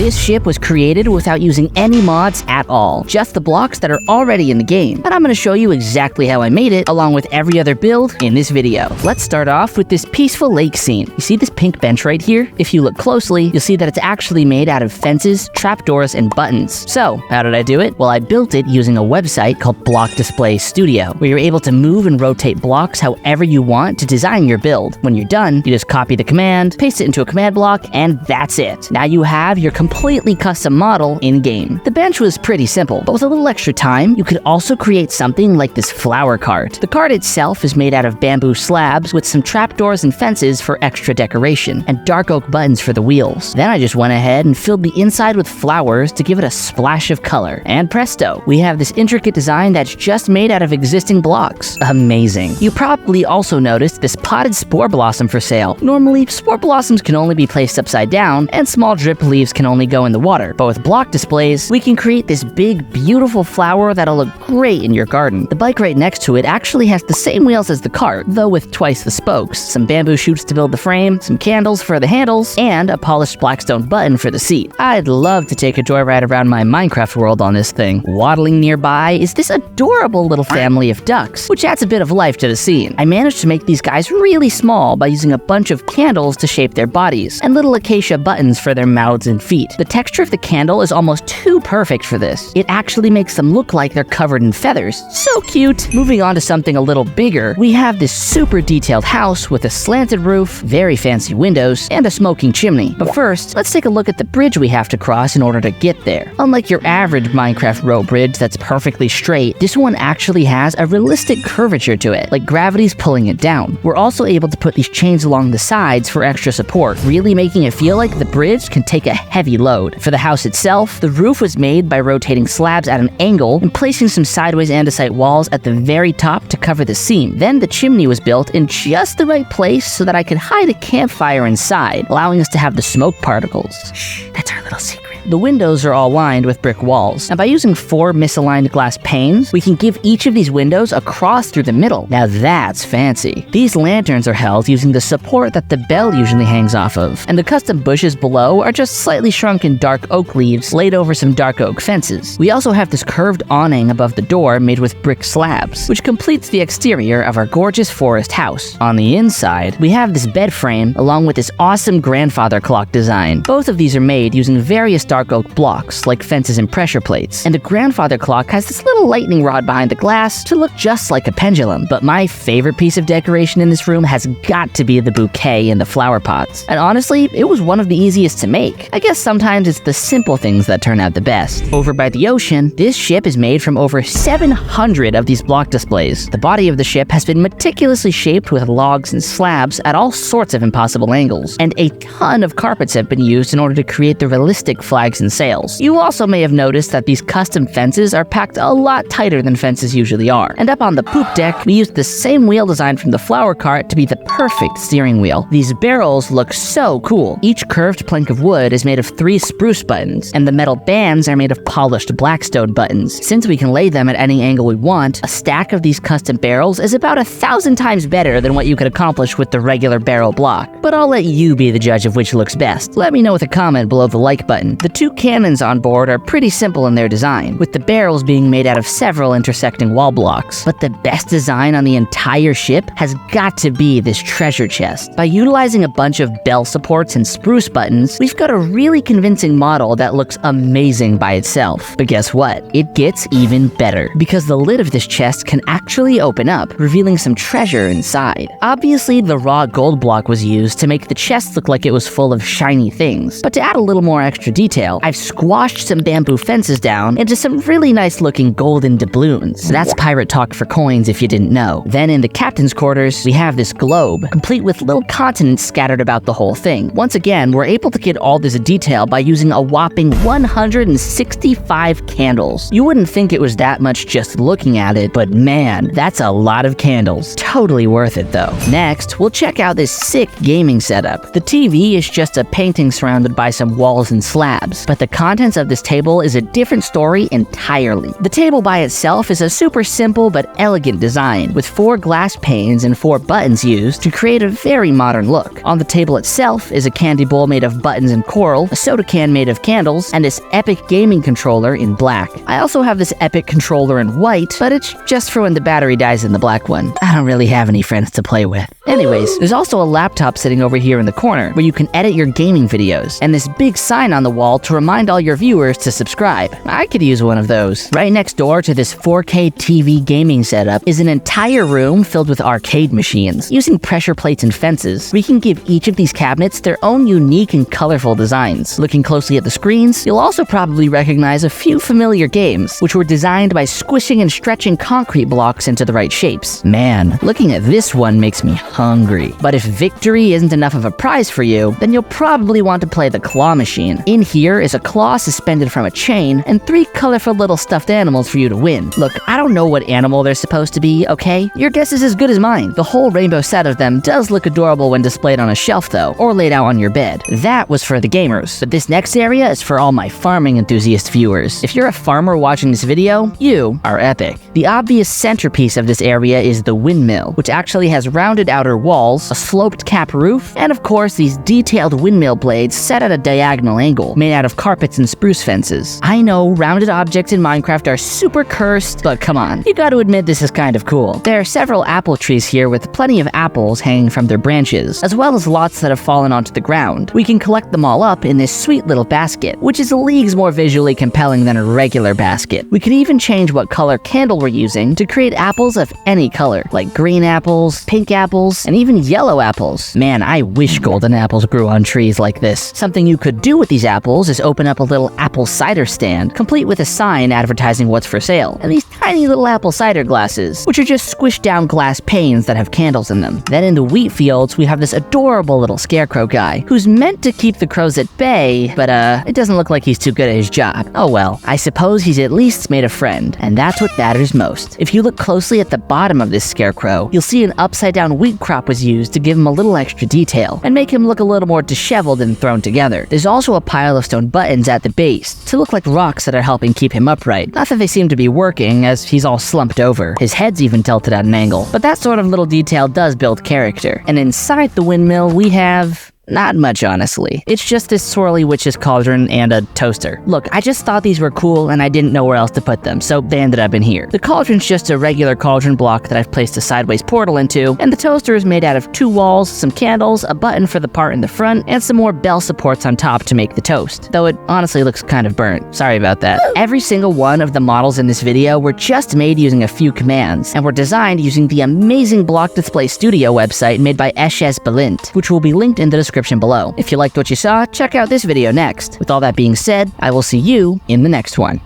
This ship was created without using any mods at all, just the blocks that are already in the game. And I'm going to show you exactly how I made it, along with every other build in this video. Let's start off with this peaceful lake scene. You see this pink bench right here? If you look closely, you'll see that it's actually made out of fences, trapdoors, and buttons. So, how did I do it? Well, I built it using a website called Block Display Studio, where you're able to move and rotate blocks however you want to design your build. When you're done, you just copy the command, paste it into a command block, and that's it. Now you have your completely custom model in-game. The bench was pretty simple, but with a little extra time, you could also create something like this flower cart. The cart itself is made out of bamboo slabs with some trapdoors and fences for extra decoration, and dark oak buttons for the wheels. Then I just went ahead and filled the inside with flowers to give it a splash of color. And presto, we have this intricate design that's just made out of existing blocks. Amazing. You probably also noticed this potted spore blossom for sale. Normally, spore blossoms can only be placed upside down, and small drip leaves can only go in the water. But with block displays, we can create this big, beautiful flower that'll look great in your garden. The bike right next to it actually has the same wheels as the cart, though with twice the spokes, some bamboo shoots to build the frame, some candles for the handles, and a polished blackstone button for the seat. I'd love to take a joyride around my Minecraft world on this thing. Waddling nearby is this adorable little family of ducks, which adds a bit of life to the scene. I managed to make these guys really small by using a bunch of candles to shape their bodies, and little acacia buttons for their mouths and feet. The texture of the candle is almost too perfect for this. It actually makes them look like they're covered in feathers. So cute! Moving on to something a little bigger, we have this super detailed house with a slanted roof, very fancy windows, and a smoking chimney. But first, let's take a look at the bridge we have to cross in order to get there. Unlike your average Minecraft road bridge that's perfectly straight, this one actually has a realistic curvature to it, like gravity's pulling it down. We're also able to put these chains along the sides for extra support, really making it feel like the bridge can take a heavy load. For the house itself, the roof was made by rotating slabs at an angle and placing some sideways andesite walls at the very top to cover the seam. Then the chimney was built in just the right place so that I could hide a campfire inside, allowing us to have the smoke particles. Shh, that's our little secret. The windows are all lined with brick walls, and by using 4 misaligned glass panes, we can give each of these windows a cross through the middle. Now that's fancy. These lanterns are held using the support that the bell usually hangs off of, and the custom bushes below are just slightly shrunken dark oak leaves laid over some dark oak fences. We also have this curved awning above the door made with brick slabs, which completes the exterior of our gorgeous forest house. On the inside, we have this bed frame along with this awesome grandfather clock design. Both of these are made using various dark oak blocks, like fences and pressure plates, and the grandfather clock has this little lightning rod behind the glass to look just like a pendulum. But my favorite piece of decoration in this room has got to be the bouquet and the flower pots. And honestly, it was one of the easiest to make. I guess sometimes it's the simple things that turn out the best. Over by the ocean, this ship is made from over 700 of these block displays. The body of the ship has been meticulously shaped with logs and slabs at all sorts of impossible angles, and a ton of carpets have been used in order to create the realistic flags and sails. You also may have noticed that these custom fences are packed a lot tighter than fences usually are. And up on the poop deck, we used the same wheel design from the flower cart to be the perfect steering wheel. These barrels look so cool. Each curved plank of wood is made of 3 spruce buttons, and the metal bands are made of polished blackstone buttons. Since we can lay them at any angle we want, a stack of these custom barrels is about 1,000 times better than what you could accomplish with the regular barrel block. But I'll let you be the judge of which looks best. Let me know with a comment below the like button. The 2 cannons on board are pretty simple in their design, with the barrels being made out of several intersecting wall blocks. But the best design on the entire ship has got to be this treasure chest. By utilizing a bunch of bell supports and spruce buttons, we've got a really convincing model that looks amazing by itself. But guess what? It gets even better, because the lid of this chest can actually open up, revealing some treasure inside. Obviously, the raw gold block was used to make the chest look like it was full of shiny things, but to add a little more extra detail, I've squashed some bamboo fences down into some really nice looking golden doubloons. That's pirate talk for coins if you didn't know. Then in the captain's quarters, we have this globe, complete with little continents scattered about the whole thing. Once again, we're able to get all this detail by using a whopping 165 candles. You wouldn't think it was that much just looking at it, but man, that's a lot of candles. Totally worth it though. Next, we'll check out this sick gaming setup. The TV is just a painting surrounded by some walls and slabs. tabs. But the contents of this table is a different story entirely. The table by itself is a super simple but elegant design, with 4 glass panes and 4 buttons used to create a very modern look. On the table itself is a candy bowl made of buttons and coral, a soda can made of candles, and this epic gaming controller in black. I also have this epic controller in white, but it's just for when the battery dies in the black one. I don't really have any friends to play with. Anyways, there's also a laptop sitting over here in the corner where you can edit your gaming videos, and this big sign on the wall to remind all your viewers to subscribe. I could use one of those. Right next door to this 4K TV gaming setup is an entire room filled with arcade machines. Using pressure plates and fences, we can give each of these cabinets their own unique and colorful designs. Looking closely at the screens, you'll also probably recognize a few familiar games, which were designed by squishing and stretching concrete blocks into the right shapes. Man, looking at this one makes me hungry. But if victory isn't enough of a prize for you, then you'll probably want to play the claw machine. In here is a claw suspended from a chain and 3 colorful little stuffed animals for you to win. Look, I don't know what animal they're supposed to be, okay? Your guess is as good as mine. The whole rainbow set of them does look adorable when displayed on a shelf though, or laid out on your bed. That was for the gamers, but this next area is for all my farming enthusiast viewers. If you're a farmer watching this video, you are epic. The obvious centerpiece of this area is the windmill, which actually has rounded outer walls, a sloped cap roof, and of course these detailed windmill blades set at a diagonal angle, made out of carpets and spruce fences. I know rounded objects in Minecraft are super cursed, but come on, you gotta admit this is kind of cool. There are several apple trees here with plenty of apples hanging from their branches, as well as lots that have fallen onto the ground. We can collect them all up in this sweet little basket, which is leagues more visually compelling than a regular basket. We can even change what color candle we're using to create apples of any color, like green apples, pink apples, and even yellow apples. Man, I wish golden apples grew on trees like this. Something you could do with these apples is open up a little apple cider stand, complete with a sign advertising what's for sale, and these tiny little apple cider glasses, which are just squished down glass panes that have candles in them. Then in the wheat fields, we have this adorable little scarecrow guy, who's meant to keep the crows at bay, but it doesn't look like he's too good at his job. Oh well, I suppose he's at least made a friend, and that's what matters most. If you look closely at the bottom of this scarecrow, you'll see an upside down wheat crop was used to give him a little extra detail, and make him look a little more disheveled and thrown together. There's also a pile of stone buttons at the base, to look like rocks that are helping keep him upright. Not that they seem to be working, as he's all slumped over. His head's even tilted at an angle, but that sort of little detail does build character. And inside the windmill, we have not much, honestly. It's just this swirly witch's cauldron and a toaster. Look, I just thought these were cool and I didn't know where else to put them, so they ended up in here. The cauldron's just a regular cauldron block that I've placed a sideways portal into, and the toaster is made out of 2 walls, some candles, a button for the part in the front, and some more bell supports on top to make the toast. Though it honestly looks kind of burnt. Sorry about that. Every single one of the models in this video were just made using a few commands, and were designed using the amazing Block Display Studio website made by Eszes Balint, which will be linked in the description below. If you liked what you saw, check out this video next. With all that being said, I will see you in the next one.